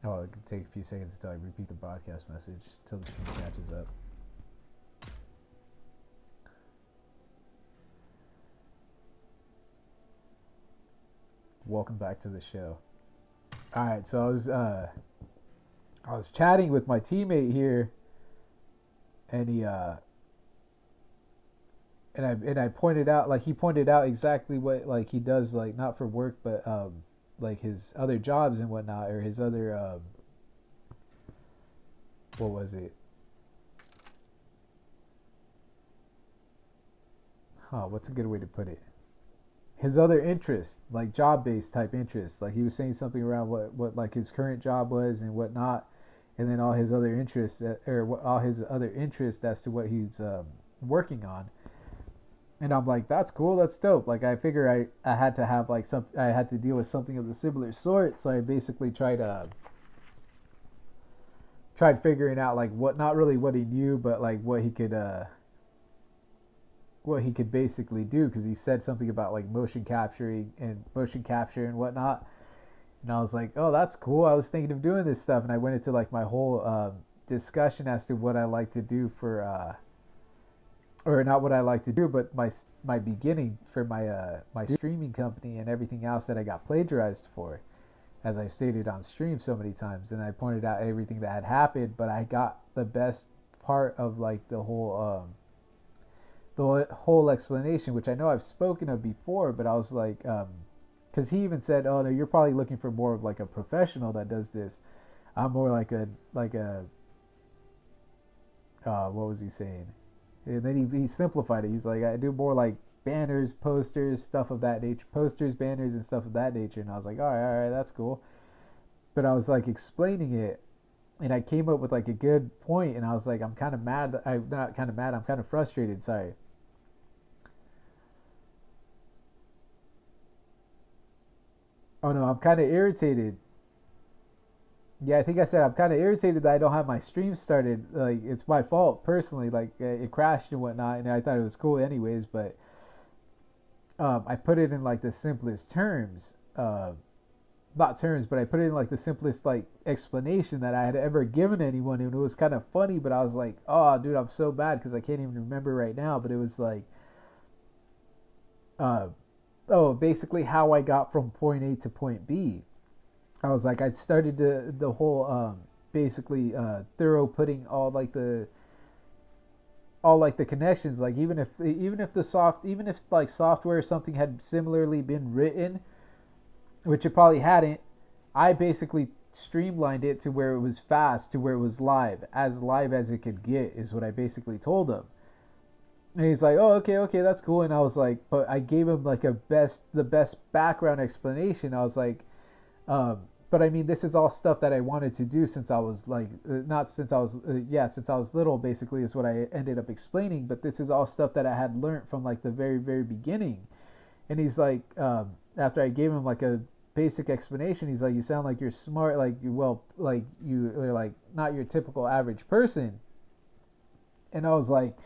Oh, it could take a few seconds until I repeat the broadcast message until the stream catches up. Welcome back to the show. All right, so I was chatting with my teammate here, and I pointed out, like, he pointed out exactly what, like, he does, like, not for work, but like his other jobs and whatnot, or his other what was it? What's a good way to put it? His other interests, like job-based type interests. Like, he was saying something around what like his current job was and whatnot, and then all his other interests, all his other interests as to what he's working on. And I'm like, that's cool, that's dope. Like, I figure I had to have like I had to deal with something of the similar sort, so I basically tried figuring out like what, not really what he knew, but like what he could basically do, because he said something about like motion capture and whatnot. And I was like, oh, that's cool. I was thinking of doing this stuff, and I went into like my whole discussion as to what I like to do for or not what I like to do, but my beginning for my streaming company and everything else that I got plagiarized for, as I stated on stream so many times. And I pointed out everything that had happened, but I got the best part of like the whole explanation, which I know I've spoken of before, but I was like, because he even said, "Oh no, you're probably looking for more of like a professional that does this. I'm more like a what was he saying?" And then he simplified it. He's like, "I do more like banners, posters, stuff of that nature, posters, banners, and stuff of that nature." And I was like, all right, that's cool." But I was like explaining it, and I came up with like a good point, and I was like, I'm kind of mad. I'm not kind of mad. I'm kind of frustrated. Sorry. Oh no, I'm kind of irritated. Yeah, I think I said I'm kind of irritated that I don't have my stream started. Like, it's my fault personally. Like, it crashed and whatnot, and I thought it was cool anyways. But I put it in like the simplest terms. Not terms, but I put it in like the simplest like explanation that I had ever given anyone, and it was kind of funny. But I was like, oh, dude, I'm so bad because I can't even remember right now. But it was like, uh, oh, basically how I got from point A to point B. I was like, I started the whole basically thorough putting all like the connections, like even if like software or something had similarly been written, which it probably hadn't. I basically streamlined it to where it was fast, to where it was live as it could get, is what I basically told him. And he's like, "Oh, okay, okay, that's cool." And I was like, but I gave him like the best background explanation. I was like, but I mean, this is all stuff that I wanted to do since I was like, not since I was, yeah, since I was little, basically, is what I ended up explaining. But this is all stuff that I had learned from like the very beginning. And he's like, after I gave him like a basic explanation, he's like, "You sound like you're smart, like you well, like you're like not your typical average person." And I was like,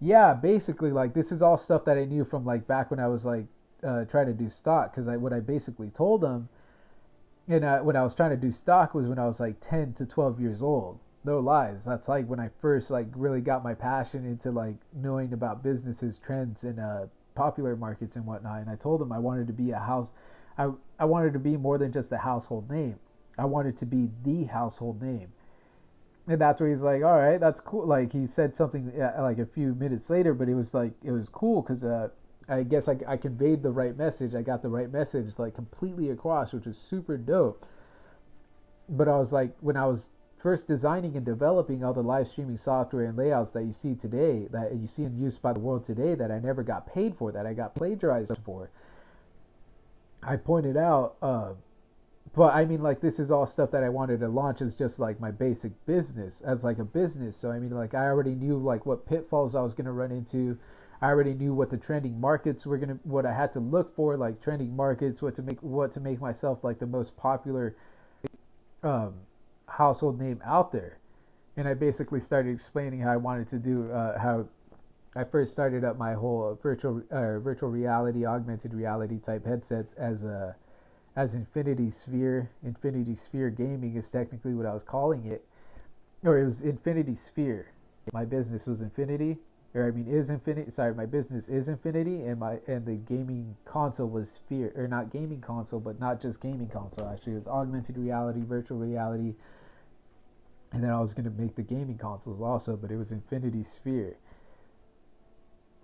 "Yeah, basically, like this is all stuff that I knew from like back when I was like trying to do stock." Because what I basically told him, and when I was trying to do stock was when I was like 10 to 12 years old. No lies. That's like when I first like really got my passion into like knowing about businesses, trends, and popular markets and whatnot. And I told him I wanted to be a house. I wanted to be more than just a household name. I wanted to be the household name. And that's where he's like, all right, that's cool. Like, he said something like a few minutes later, but it was like, it was cool because I guess I conveyed the right message. I got the right message like completely across, which was super dope. But I was like, when I was first designing and developing all the live streaming software and layouts that you see today, that you see in use by the world today, that I never got paid for, that I got plagiarized for, I pointed out, but I mean, like, this is all stuff that I wanted to launch as just like my basic business, as like a business. So I mean, like, I already knew like what pitfalls I was gonna run into. I already knew what the trending markets were gonna, what I had to look for, like trending markets, what to make myself like the most popular um, household name out there. And I basically started explaining how I wanted to do, how I first started up my whole virtual reality, augmented reality type headsets as a as Infinity Sphere Gaming is technically what I was calling it, or it was Infinity Sphere. My business was Infinity, or I mean is Infinity. Sorry, my business is Infinity, and the gaming console was Sphere, or not gaming console, but not just gaming console. Actually, it was augmented reality, virtual reality, and then I was gonna make the gaming consoles also, but it was Infinity Sphere.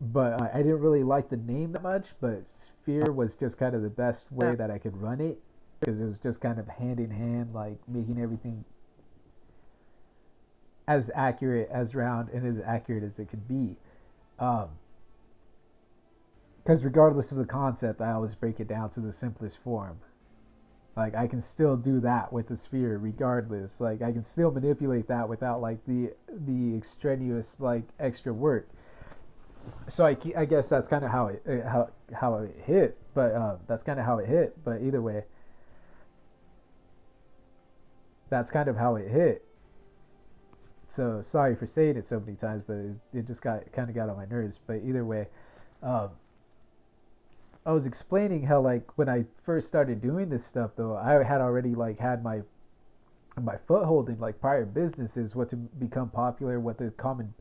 But I didn't really like the name that much, but Sphere was just kind of the best way that I could run it because it was just kind of hand in hand, like making everything as accurate, as round, and as accurate as it could be. Because regardless of the concept, I always break it down to the simplest form. Like I can still do that with the sphere, regardless. Like I can still manipulate that without like the extraneous like extra work. So I guess that's kind of how it hit. But that's kind of how it hit. But either way, that's kind of how it hit. So sorry for saying it so many times, but it just got kind of got on my nerves. But either way, um, I was explaining how like when I first started doing this stuff though, I had already like had my foothold in like prior businesses, what to become popular, what the common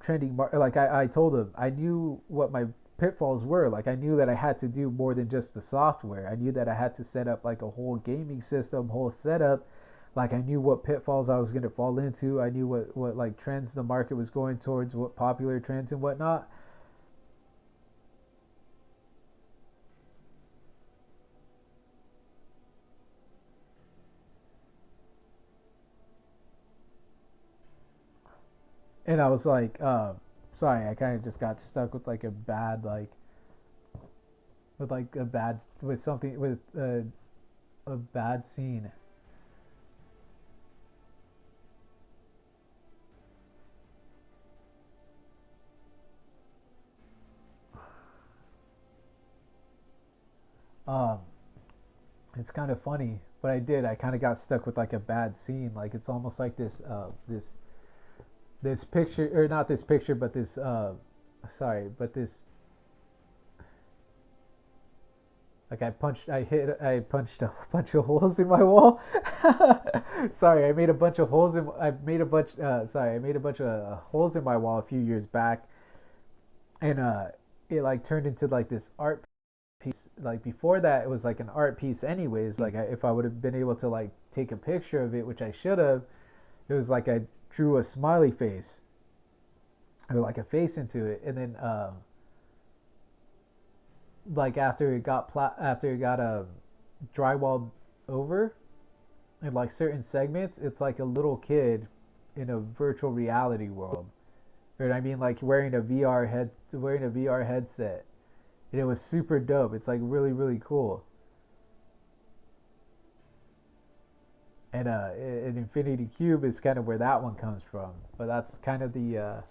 trending like I told him I knew what my pitfalls were. Like I knew that I had to do more than just the software. I knew that I had to set up like a whole gaming system, whole setup. Like I knew what pitfalls I was going to fall into. I knew what like trends the market was going towards, what popular trends and whatnot. And I was like, sorry, I kind of just got stuck with like a bad like with like a bad with something with a bad scene. Um, it's kind of funny, but I did. I kind of got stuck with like a bad scene. Like it's almost like this picture, or not this picture, but this sorry, but this like I punched a bunch of holes in my wall. Sorry, I made a bunch of holes in I made a bunch sorry, I made a bunch of holes in my wall a few years back, and it like turned into like this art piece. Like before that it was like an art piece anyways. Like if I would have been able to like take a picture of it, which I should have, it was like I drew a smiley face or like a face into it, and then like after it got drywalled over in like certain segments, it's like a little kid in a virtual reality world. You know what I mean? Like wearing a VR headset. And it was super dope. It's like really cool. And an Infinity Cube is kind of where that one comes from. But that's kind of the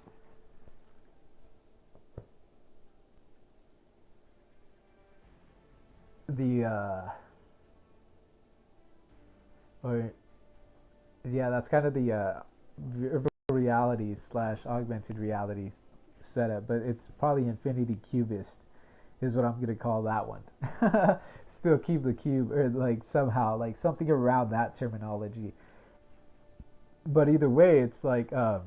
or yeah, that's kind of the virtual reality slash augmented reality setup. But it's probably Infinity Cubist is what I'm gonna call that one. Still keep the cube, or like somehow like something around that terminology. But either way, it's like oh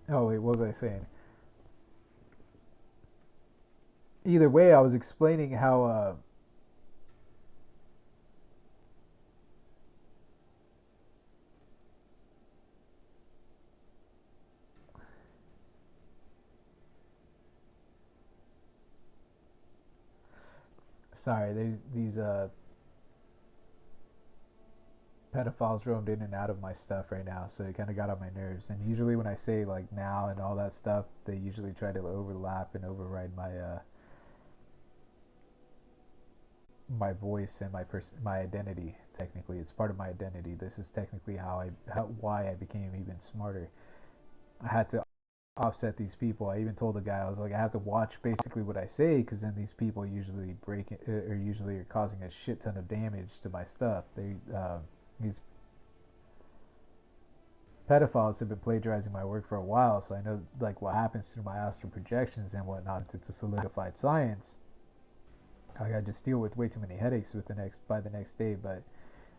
wait, what was I saying? Either way, I was explaining how sorry, these pedophiles roamed in and out of my stuff right now, so it kind of got on my nerves. And usually when I say like now and all that stuff, they usually try to overlap and override my voice and my identity. Technically, it's part of my identity. This is technically why I became even smarter. I had to offset these people. I even told the guy, I was like, I have to watch basically what I say, because then these people usually break it, or usually are causing a shit ton of damage to my stuff. These pedophiles have been plagiarizing my work for a while, so I know like what happens to my astral projections and whatnot. It's a solidified science. So I just deal with way too many headaches with the next day, but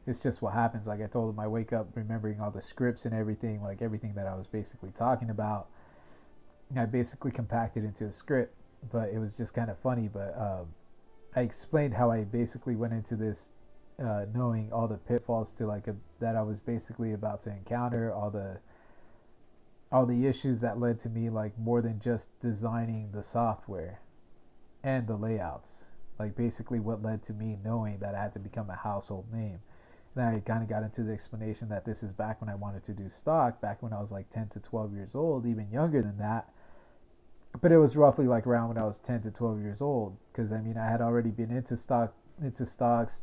it's just what happens. Like I told him, I wake up remembering all the scripts and everything, like everything that I was basically talking about. I basically compacted into a script, but it was just kind of funny. But I explained how I basically went into this knowing all the pitfalls to that I was basically about to encounter, all the issues that led to me like more than just designing the software and the layouts. Like basically what led to me knowing that I had to become a household name. And I kind of got into the explanation that this is back when I wanted to do stock, back when I was like 10 to 12 years old, even younger than that. But it was roughly like around when I was 10 to 12 years old, because I mean I had already been into stocks,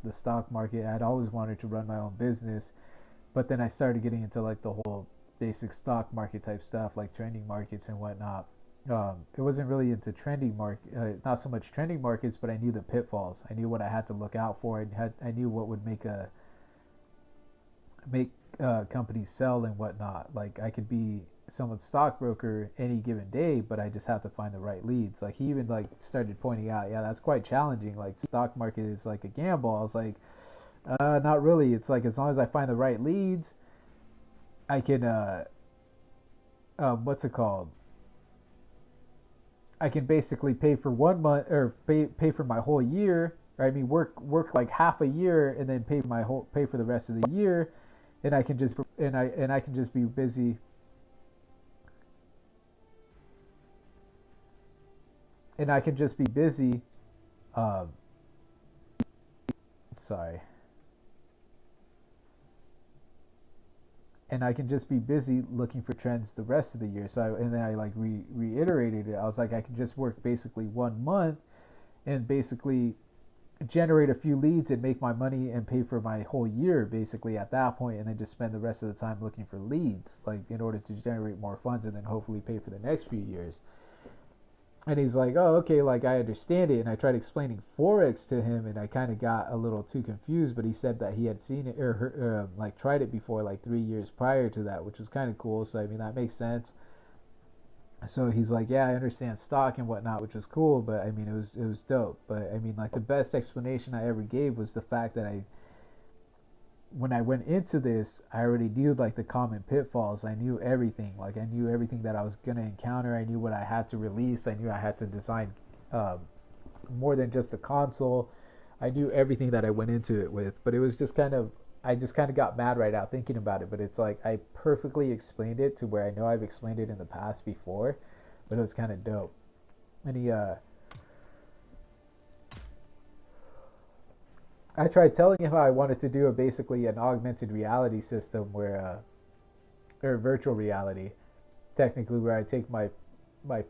the stock market. I'd always wanted to run my own business, but then I started getting into like the whole basic stock market type stuff, like trending markets and whatnot. It wasn't really into not so much trending markets, but I knew the pitfalls. I knew what I had to look out for. I knew what would make companies sell and whatnot. Like I could be someone's stockbroker any given day, but I just have to find the right leads. Like he even like started pointing out, yeah, that's quite challenging. Like stock market is like a gamble. I was like, not really. It's like as long as I find the right leads, I can what's it called? I can basically pay for 1 month or pay for my whole year. Or I mean, work like half a year and then pay for the rest of the year, and I can just I can just be busy. And I can just be busy. Um, sorry. And I can just be busy looking for trends the rest of the year. And then I like reiterated it. I was like, I can just work basically 1 month and basically generate a few leads and make my money and pay for my whole year basically at that point, and then just spend the rest of the time looking for leads, like in order to generate more funds and then hopefully pay for the next few years. And he's like, oh, okay, like I understand it. And I tried explaining Forex to him, and I kind of got a little too confused, but he said that he had seen it or like tried it before, like 3 years prior to that, which was kind of cool. So, I mean, that makes sense. So he's like, yeah, I understand stock and whatnot, which was cool, but I mean, it was dope. But I mean, like the best explanation I ever gave was the fact that when I went into this, I already knew like the common pitfalls. I knew everything. Like I knew everything that I was gonna encounter. I knew what I had to release. I knew I had to design more than just a console. I knew everything that I went into it with. But it was just I just kind of got mad right now thinking about it. But it's like I perfectly explained it to where I know I've explained it in the past before. But it was kind of dope. And I tried telling him how I wanted to do basically an augmented reality system or virtual reality, technically, where I take my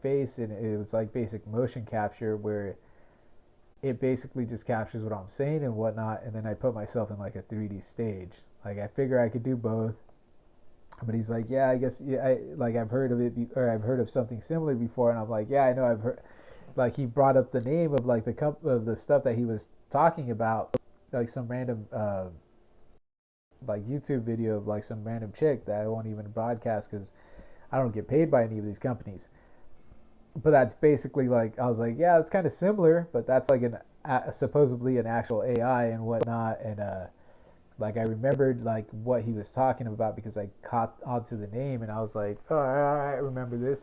face and it was like basic motion capture, where it basically just captures what I'm saying and whatnot, and then I put myself in like a 3D stage. Like I figure I could do both, but he's like, yeah, I guess yeah, I've heard of it or I've heard of something similar before, and I'm like, yeah, I know I've heard. Like he brought up the name of like of the stuff that he was talking about, like some random like YouTube video of like some random chick that I won't even broadcast because I don't get paid by any of these companies. But that's basically like I was like, yeah, it's kind of similar, but that's like supposedly an actual AI and whatnot, and like I remembered like what he was talking about because I caught onto the name, and I was like, oh, I remember this.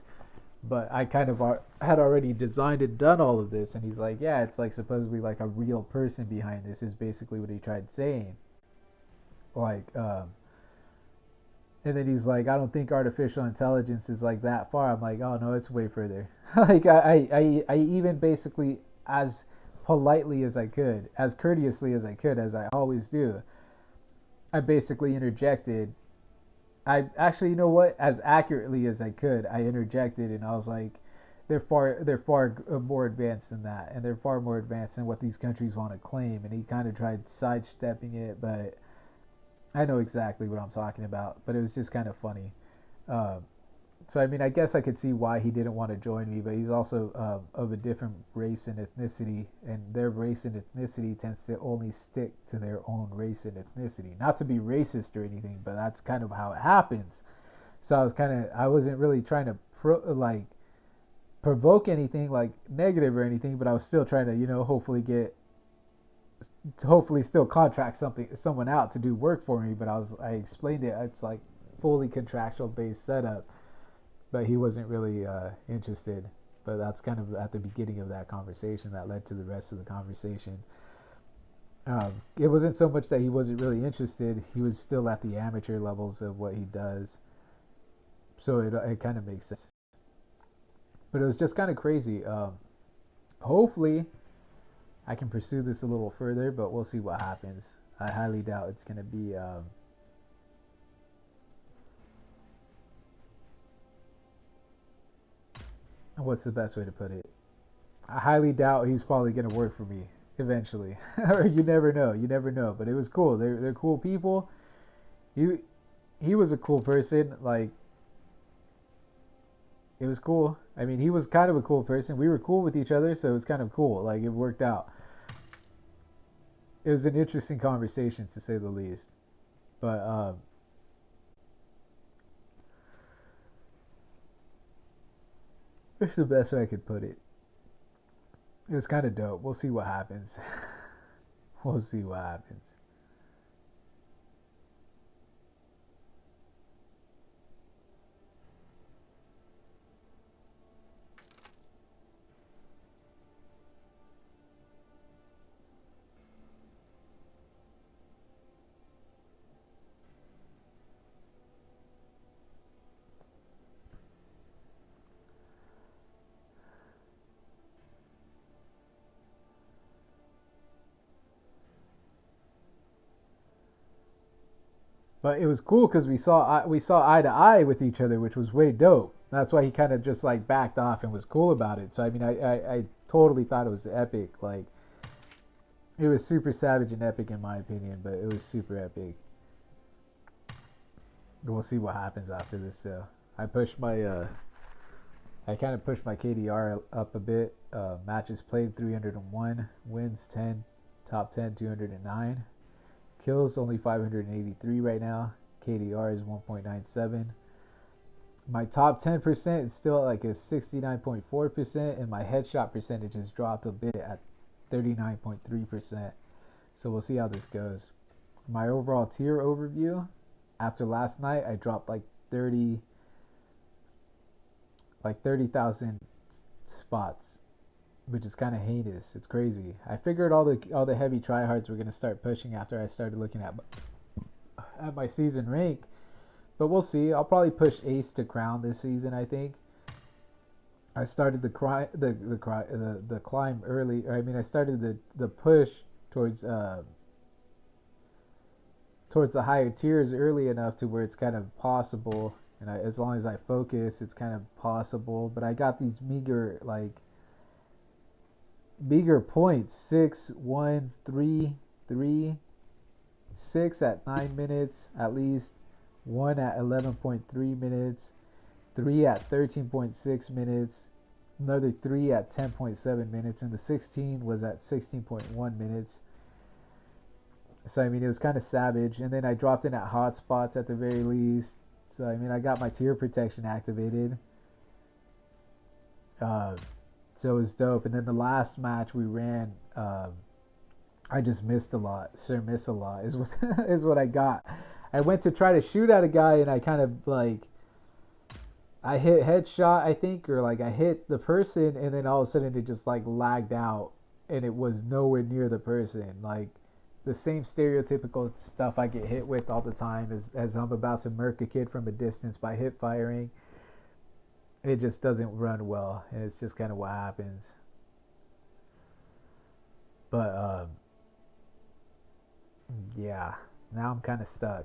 But I kind of had already designed and done all of this, and he's like, yeah, it's like supposedly like a real person behind this is basically what he tried saying. Like, and then he's like, I don't think artificial intelligence is like that far. I'm like, oh no, it's way further. Like I even basically as politely as I could, as courteously as I could, as I always do, I basically interjected. I actually, you know what? As accurately as I could, I interjected, and I was like, they're far more advanced than that, and they're far more advanced than what these countries want to claim. And he kind of tried sidestepping it, but I know exactly what I'm talking about. But it was just kind of funny. Um, so I mean, I guess I could see why he didn't want to join me, but he's also of a different race and ethnicity, and their race and ethnicity tends to only stick to their own race and ethnicity. Not to be racist or anything, but that's kind of how it happens. So I wasn't really trying to like provoke anything like negative or anything, but I was still trying to, hopefully still contract someone out to do work for me. But I explained it. It's like fully contractual based setup, but he wasn't really interested. But that's kind of at the beginning of that conversation that led to the rest of the conversation. It wasn't so much that he wasn't really interested; he was still at the amateur levels of what he does, so it kind of makes sense. But it was just kind of crazy. Hopefully, I can pursue this a little further, but we'll see what happens. I highly doubt it's going to be. What's the best way to put it? I highly doubt he's probably going to work for me eventually. Or you never know. You never know. But it was cool. They're cool people. He he was a cool person. Like, it was cool. I mean, he was kind of a cool person. We were cool with each other, so it was kind of cool. Like, it worked out. It was an interesting conversation to say the least. But what's the best way I could put it? It was kind of dope. We'll see what happens. We'll see what happens. But it was cool because we saw eye to eye with each other, which was way dope. That's why he kind of just like backed off and was cool about it. So I mean, I totally thought it was epic. Like, it was super savage and epic in my opinion, but it was super epic. We'll see what happens after this. So I pushed my I kind of pushed my KDR up a bit. Matches played 301, wins 10, top 10 209. Kills only 583 right now. KDR is 1.97. My top 10% is still at like a 69.4%, and my headshot percentage has dropped a bit at 39.3%. So we'll see how this goes. My overall tier overview: after last night, I dropped like 30,000 spots, which is kind of heinous. It's crazy. I figured all the heavy tryhards were gonna start pushing after I started looking at my season rank, but we'll see. I'll probably push ace to crown this season. I think I started the climb early. I mean, I started the push towards towards the higher tiers early enough to where it's kind of possible. And as long as I focus, it's kind of possible. But I got these meager points: 6, 1, 3, 3, 6 at 9 minutes at least, 1 at 11.3 minutes, 3 at 13.6 minutes, another 3 at 10.7 minutes, and the 16 was at 16.1 minutes. So I mean, it was kind of savage. And then I dropped in at hotspots at the very least. So I mean, I got my tier protection activated. Uh, so it was dope. And then the last match we ran, I just missed a lot. Sir, miss a lot is what is what I got. I went to try to shoot at a guy, and I kind of like I hit headshot, I think, or like I hit the person, and then all of a sudden it just like lagged out, and it was nowhere near the person. Like, the same stereotypical stuff I get hit with all the time as I'm about to murk a kid from a distance by hip firing. It just doesn't run well, and it's just kind of what happens. But yeah, now I'm kind of stuck.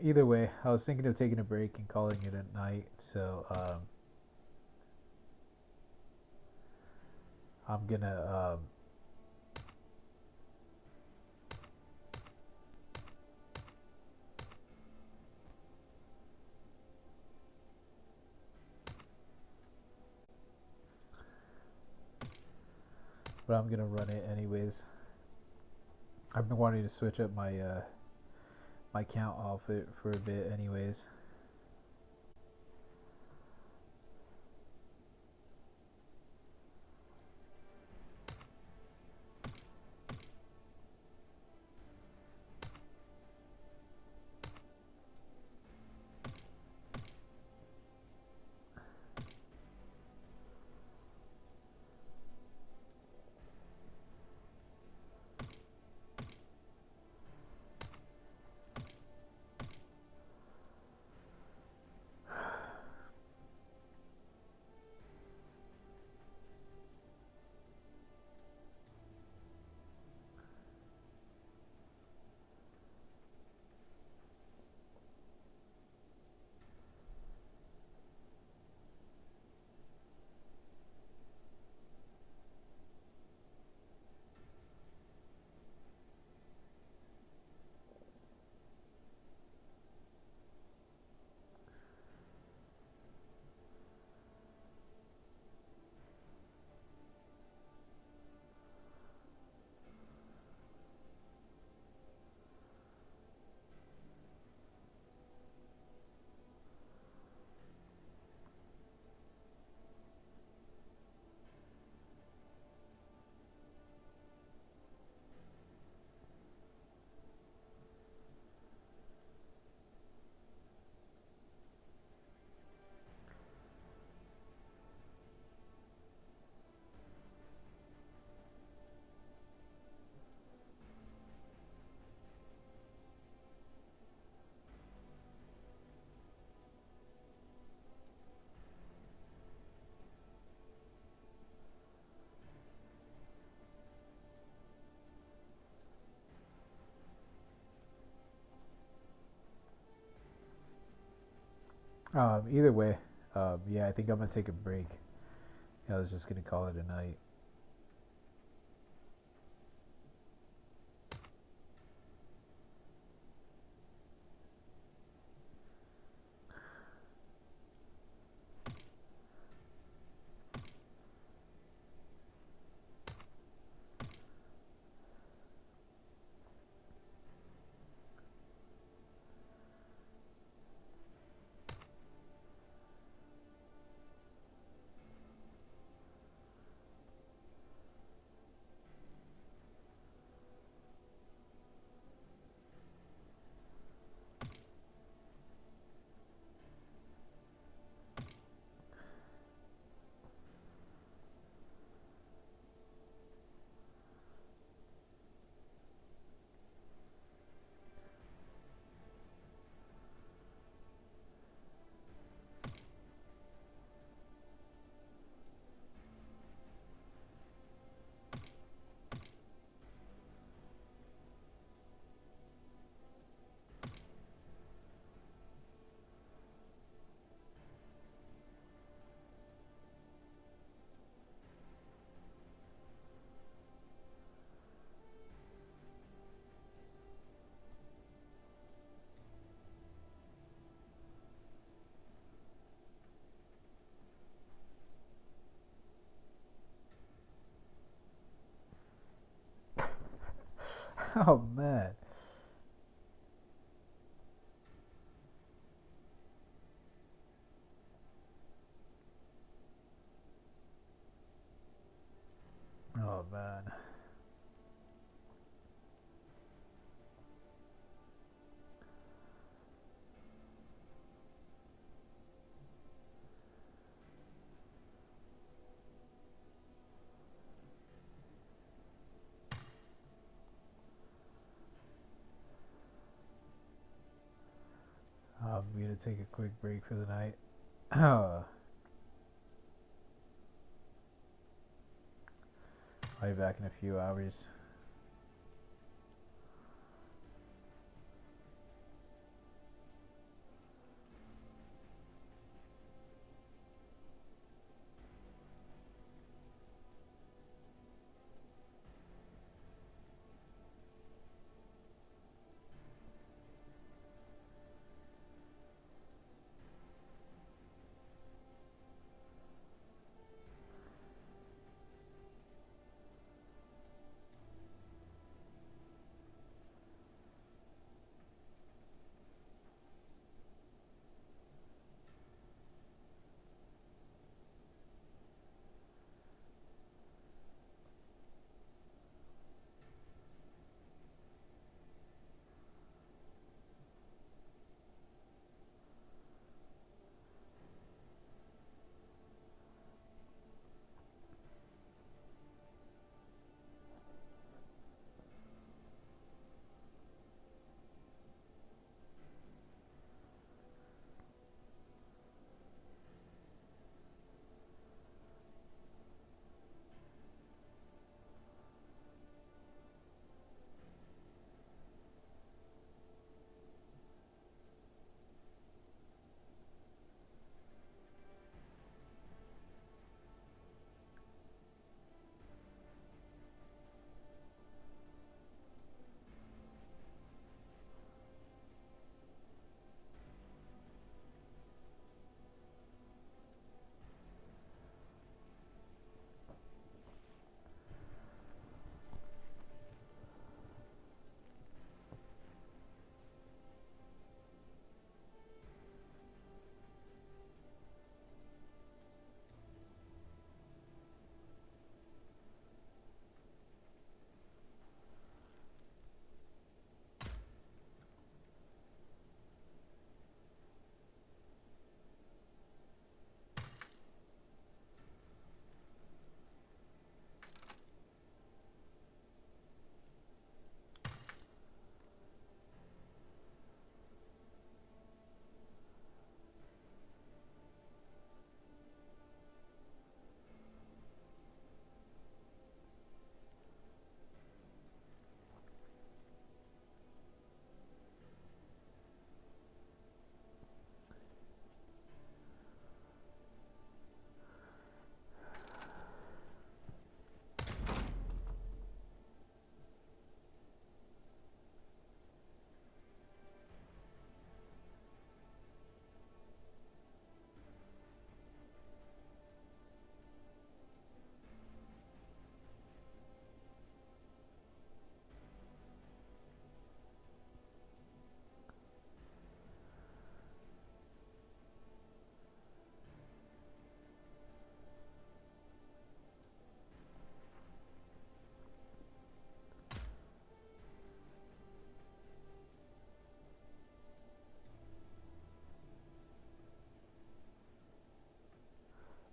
Either way, I was thinking of taking a break and calling it a night. So I'm gonna but I'm gonna run it anyways. I've been wanting to switch up my count outfit for a bit anyways. Either way, yeah, I think I'm gonna take a break. I was just gonna call it a night. Oh man. Oh man. I'm gonna take a quick break for the night. I'll be back in a few hours.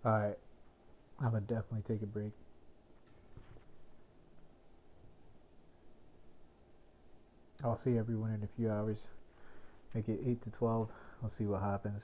All right, I'm gonna definitely take a break. I'll see everyone in a few hours. Make it 8 to 12. I'll see what happens.